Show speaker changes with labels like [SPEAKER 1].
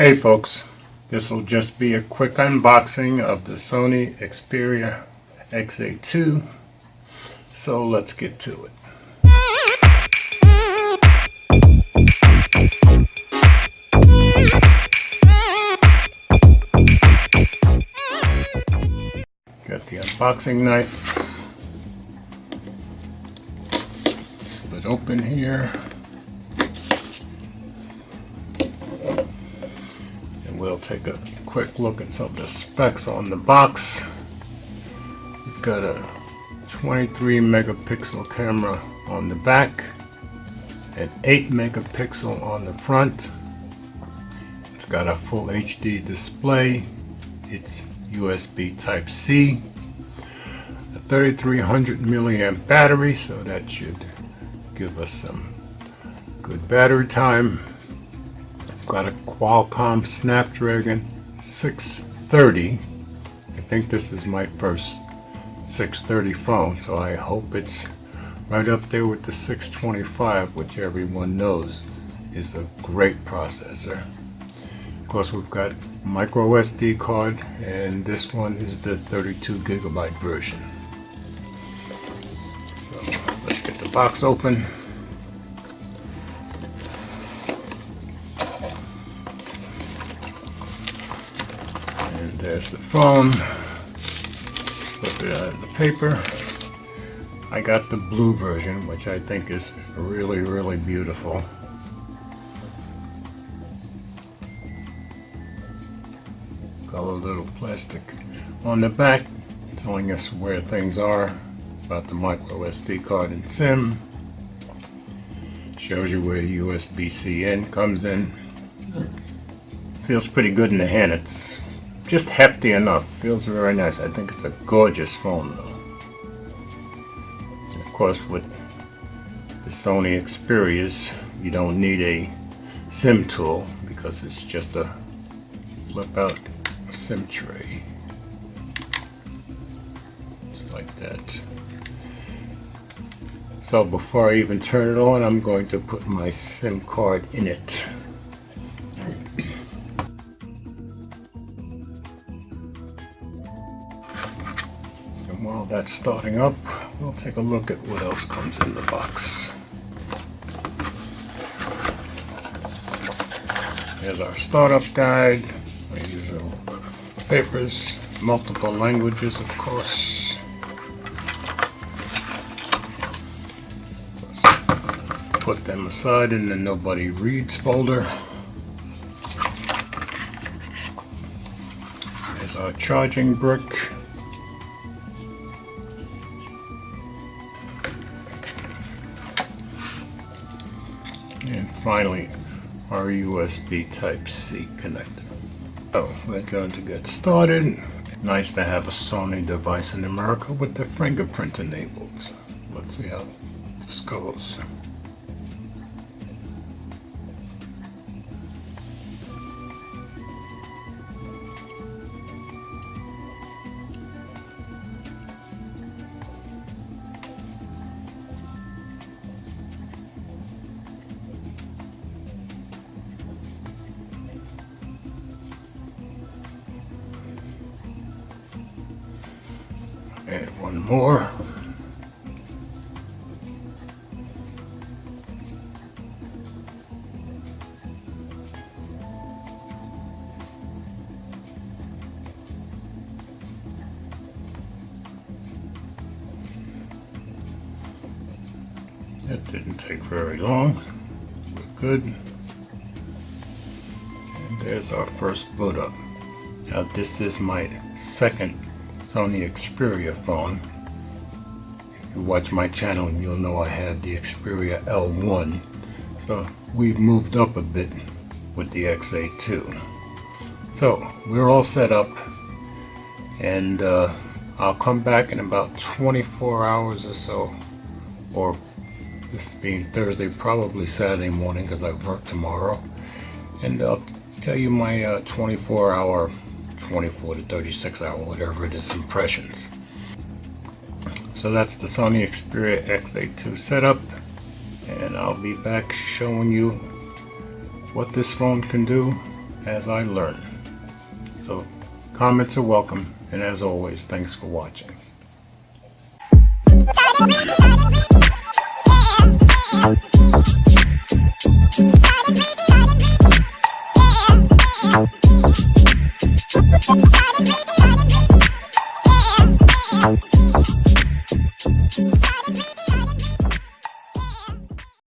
[SPEAKER 1] Hey folks, this will just be a quick unboxing of the Sony Xperia XA2, so let's get to it. Got the unboxing knife, split open here. We'll take a quick look at some of the specs on the box. We've got a 23 megapixel camera on the back, an 8 megapixel on the front. It's got a full HD display. It's USB Type-C, a 3300 milliamp battery, so that should give us some good battery time. Got a Qualcomm Snapdragon 630. I think this is my first 630 phone, so I hope it's right up there with the 625, which everyone knows is a great processor. Of course, we've got micro SD card, and this one is the 32 gigabyte version. So let's get the box open. And there's the phone. Slip it out of the paper. I got the blue version, which I think is really beautiful. Got a little plastic on the back telling us where things are about the micro SD card and SIM. Shows you where USB-C in comes in. Feels pretty good in the hand. It's just hefty enough. Feels very nice. I think it's a gorgeous phone though. And of course, with the Sony Xperias, you don't need a SIM tool because it's just a flip out SIM tray. Just like that. So before I even turn it on, I'm going to put my SIM card in it. And while that's starting up, we'll take a look at what else comes in the box. Here's our startup guide, our usual papers, multiple languages, of course. Put them aside in the nobody reads folder. There's our charging brick. And finally, our USB Type-C connector. So we're going to get started. Nice to have a Sony device in America with the fingerprint enabled. Let's see how this goes. Add one more. That didn't take very long. We're good. And there's our first boot up. Now this is my second Sony Xperia phone. If you watch my channel, you'll know I have the Xperia L1. So we've moved up a bit with the XA2. So we're all set up, and I'll come back in about 24 hours or so, or this being Thursday, probably Saturday morning because I work tomorrow, and I'll tell you my 24 to 36 hour, whatever it is, impressions. So that's the Sony Xperia XA2 setup, and I'll be back showing you what this phone can do as I learn. So comments are welcome, and as always, thanks for watching.
[SPEAKER 2] Yeah.